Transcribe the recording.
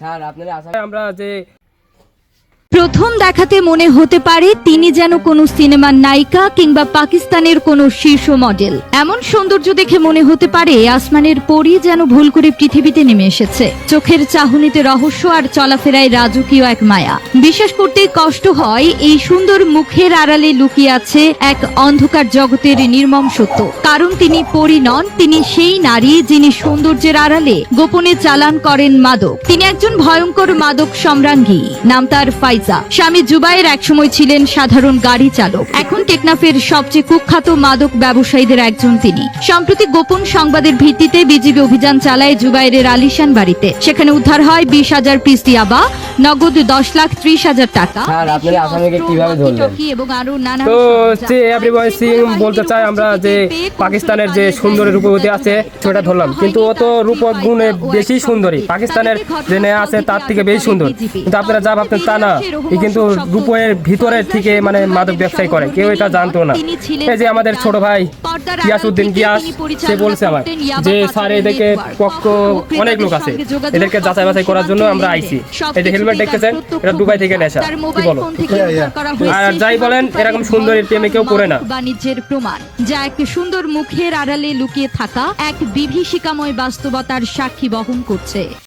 Sir আপনারা আসামে আমরা যে প্রথম দেখাতে মনে হতে পারে তিনি যেন কোনো সিনেমার নায়িকা কিংবা পাকিস্তানের কোনো শীর্ষ মডেল। এমন সৌন্দর্য দেখে মনে হতে পারে আসমানের পরী যেন ভুল করে পৃথিবীতে নেমে এসেছে। চোখের চাহনিতে রহস্য আর চলাফেরায় রাজকীয় এক মায়া। বিশ্বাস করতে কষ্ট হয় এই সুন্দর মুখের আড়ালে লুকিয়ে আছে এক অন্ধকার জগতের নির্মম সত্য। কারণ তিনি পরী নন, তিনি সেই নারী যিনি সৌন্দর্যের আড়ালে গোপনে চালান করেন মাদক। তিনি একজন ভয়ঙ্কর মাদক সম্রাজ্ঞী, নাম তার ফাইজা। স্বামী জুবায়ের একসময় ছিলেন সাধারণ গাড়ি চালক, এখন টেকনাফের সবচেয়ে কুখ্যাত মাদক ব্যবসায়ীদের একজন তিনি। সম্প্রতি গোপন সংবাদের ভিত্তিতে বিজিবি অভিযান চালায় জুবায়েরের আলিশান বাড়িতে। সেখানে উদ্ধার হয় 20,000 পিস ইয়াবা, নগদ 10,30,000 টাকা। স্যার আপনারা আসামিকে কিভাবে ধরলেন? এবং আরো নানা তো যে এভরিবয় সিং বলতে চাই আমরা যে পাকিস্তানের যে সুন্দরী রূপবতী আছে সেটা ধরলাম, কিন্তু ও তো রূপক গুণে বেশি সুন্দরী, পাকিস্তানের যে নেয়া আছে তার থেকে বেশি সুন্দর। কিন্তু আপনারা যা ভাবতেন তা না, এই কিন্তু রূপের ভিতরের থেকে মানে মাদক ব্যবসায়ী করে, কেউ এটা জানতো না। এই যে আমাদের ছোট ভাই গিয়াসউদ্দিন গিয়াস, সে বলছে আমার যে স্যার এদেরকে পক্ষ অনেক লোক আছে, এদেরকে যাচাই বাছাই করার জন্য আমরা আইছি। এই যে হেলমেট দেখতেছেন, এটা দুবাই থেকে নেশা, কি বলো? আর যাই বলেন এরকম সুন্দরী প্রেমে কেউ পড়ে না। বাণিজ্যের প্রমাণ, যা এক সুন্দর মুখের আড়ালে লুকিয়ে থাকা এক বিভীষিকাময় বাস্তবতার সাক্ষী বহন করছে।